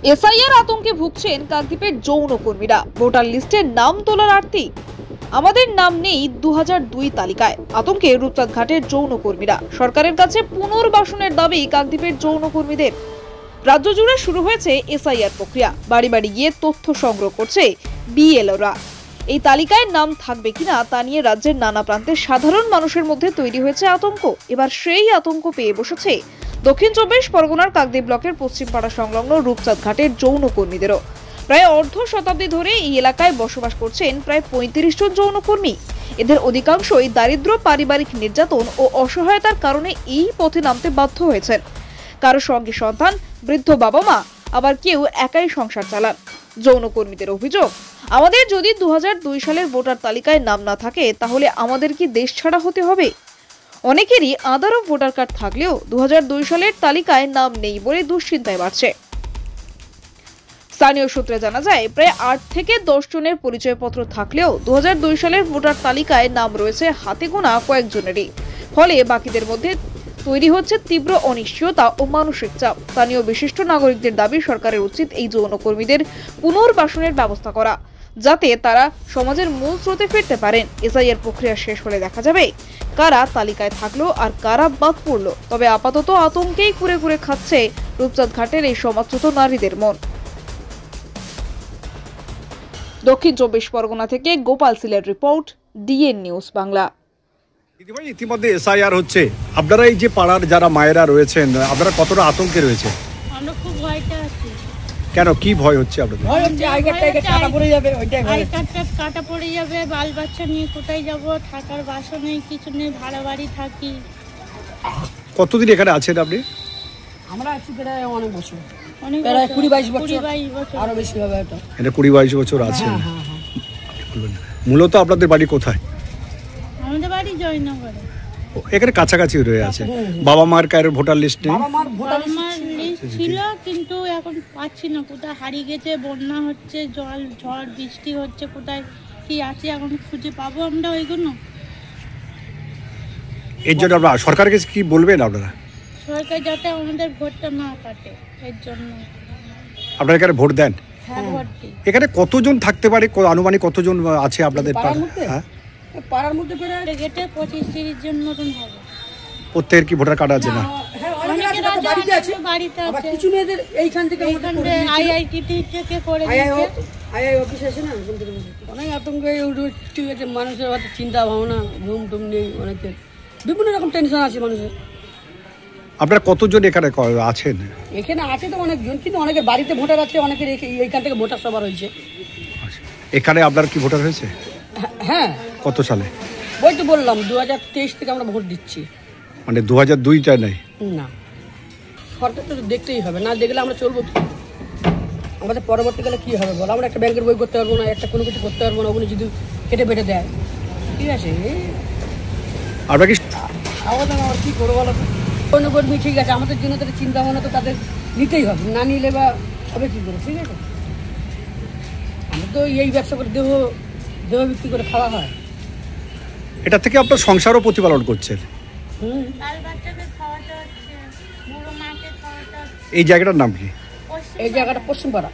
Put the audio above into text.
SIR আতঙ্কে ভুগছেন কাকদ্বীপের যৌনকর্মীরা। Voter লিস্টের নাম তোলার আরতি। আমাদের নাম নেই 2002 তালিকায়। আতঙ্কে রূপচাঁদঘাটের যৌনকর্মীরা। সরকারের কাছে পুনর্বাসনের দাবি কাকদ্বীপের যৌনকর্মীদের। রাজ্য জুড়ে শুরু হয়েছে এসআইআর প্রক্রিয়া। বাড়ি বাড়ি গিয়ে তথ্য সংগ্রহ করছে বিএলওরা। এই তালিকায় নাম থাকবে কিনা তা নিয়ে রাজ্যের নানা প্রান্তের সাধারণ মানুষের মধ্যে তৈরি হয়েছে আতঙ্ক। এবার সেই আতঙ্ক পেয়ে বসেছে দক্ষিণ 24 পরগনার কাকদ্বীপ ব্লকের পশ্চিমপাড়া সংলগ্ন রূপচাঁদঘাটের যৌনকর্মীদেরও। প্রায় অর্ধ শতাব্দী ধরে এই এলাকায় বসবাস করছেন প্রায় 35 জন যৌনকর্মী। এদের অধিকাংশই দারিদ্র্য, পারিবারিক নির্যাতন ও অসহায়তার কারণে এই পথে নামতে বাধ্য হয়েছেন। কারো সঙ্গে সন্তান, বৃদ্ধ বাবা মা, আবার কেউ একাই সংসার চালান। যৌনকর্মীদের অভিযোগ, আমাদের যদি 2002 সালের ভোটার তালিকায় নাম না থাকে তাহলে আমাদের কি দেশ ছাড়া হতে হবে? অনেকেরই আধার ও ভোটার কার্ড থাকলেও 2002 সালের তালিকায় নাম নেই বলে দুশ্চিন্তায় বাড়ছে। স্থানীয় সূত্রে জানা যায়, প্রায় 8 থেকে 10 জনের পরিচয়পত্র থাকলেও 2002 সালের ভোটার তালিকায় নাম রয়েছে হাতে গোনা কয়েকজনেরই। ফলে বাকিদের মধ্যে তৈরি হচ্ছে তীব্র অনিশ্চয়তা ও মানসিক চাপ। স্থানীয় বিশিষ্ট নাগরিকদের দাবি, সরকারের উচিত এই যৌনকর্মীদের পুনর্বাসনের ব্যবস্থা করা, যাতে তারা সমাজের মূল স্রোতে ফিরতে পারেন। এসআইআর প্রক্রিয়া শেষ হলে দেখা যাবে কারা তালিকায় থাকলো আর কারা বাদ পড়লো। তবে আপাতত আতঙ্কেই কুরে কুরে খাচ্ছে রূপচাঁদঘাটের এই সমাজচ্যুত নারীদের মন। দক্ষিণ 24 পরগনা থেকে গোপাল সিলের রিপোর্ট, ডিএন নিউজ বাংলা। ইতিমধ্যে এসআইআর হচ্ছে, আপনারা এই যে পাড়ার যারা মায়েরা রয়েছেন, আপনারা কতটা আতঙ্কে রয়েছে? আমরা খুব ভয়তে আছি। কেন, কি ভয় হচ্ছে আপনাদের? ভয় হচ্ছে আই কার্ডটা কাটা পড়ে যাবে, ওইটাই ভয়। আই কার্ডটা কাটা পড়ে যাবে, বাল বাচ্চা নিয়ে কোথায় যাব? থাকার বাসা নেই, কিছু নেই, ভাড়া বাড়ি থাকি। কতদিন এখানে আছেন আপনি? আমরা আছি প্রায় অনেক বছর, অনেক প্রায় 20-22 বছর, 20-22 বছর। আরো বেশি হবে এটা। এটা 20-22 বছর আছেন। মূলত আপনাদের বাড়ি কোথায়? আমাদের বাড়ি জয়নগরে। এখানে কাছাকাছি রয়ে আছে। বাবা মার কারো ভোটার লিস্ট নেই? বাবা মার ভোটার আমার লিস্ট ছিল, কিন্তু এখন পাচ্ছি না। কোথায় হারিয়ে গেছে, বন্যা হচ্ছে, জল ঝড় বৃষ্টি হচ্ছে, কোথায় কি আছে এখন খুঁজে পাবো আমরা ওইগুলো? এর জন্য আপনারা সরকারকে কি বলবেন? আপনারা সরকার যাতে আমাদের ভোটটা না কাটে, এর জন্য। আপনারা এখানে ভোট দেন? হ্যাঁ, ভোট দিই। এখানে কতজন থাকতে পারে, আনুমানিক কতজন আছে আপনাদের? হ্যাঁ, পাড়ার মধ্যে প্রায় গেটে 25-30 জন মতন হবে। প্রত্যেকের কি ভোটার কার্ড আছে? না, হ্যাঁ, অনেকের আছে, বাড়িতে আছে। বাড়িতে আবার আছে। কিছু মেয়েদের এইখান থেকে আমাদের করে দিয়েছিল। আইআইটি থেকে করে দিয়েছে। আইআই অফিস আছে না, ওখান থেকে অনেক আতঙ্কে ঠিক আছে। মানুষের হয়তো চিন্তা ভাবনা, ঘুম টুম নেই, অনেকের বিভিন্ন রকম টেনশন আছে মানুষের। আপনারা কতজন এখানে আছেন? এখানে আছে তো অনেকজন, কিন্তু অনেকের বাড়িতে ভোটার আছে, অনেকের এইখান থেকে ভোটার সবার হয়েছে। এখানে আপনার কি ভোটার হয়েছে? হ্যাঁ। কত সালে? ওই তো বললাম 2023 থেকে আমরা ভোট দিচ্ছি। মানে 2002টা নেই? না, সরকার তো দেখতেই হবে, না দেখলে আমরা চলবো কি? আমাদের পরবর্তীকালে কি হবে বল? আমরা একটা ব্যাংকের বই করতে পারবো না, একটা কোনো কিছু করতে পারবো না, ওগুলো যদি কেটে বেটে দেয়। ঠিক আছে, আপনার কি আমাদের আমার কী করবো বলো? কোনো কর্মী ঠিক আছে, আমাদের জন্য তাদের চিন্তা ভাবনা তো তাদের নিতেই হবে, না নিলে বা হবে কী করে? ঠিক আছে, আমরা তো এই ব্যবসা করে দেহ বিক্রি করে খাওয়া হয়। এটা থেকে আপনার সংসারও প্রতিপালন করছেন? বাল বাচ্চাকে খাওয়াতে হচ্ছে, বুড়ো মাকে খাওয়াতে হচ্ছে। এই জায়গাটার নাম কি? এই জায়গাটা পশ্চিমপাড়া।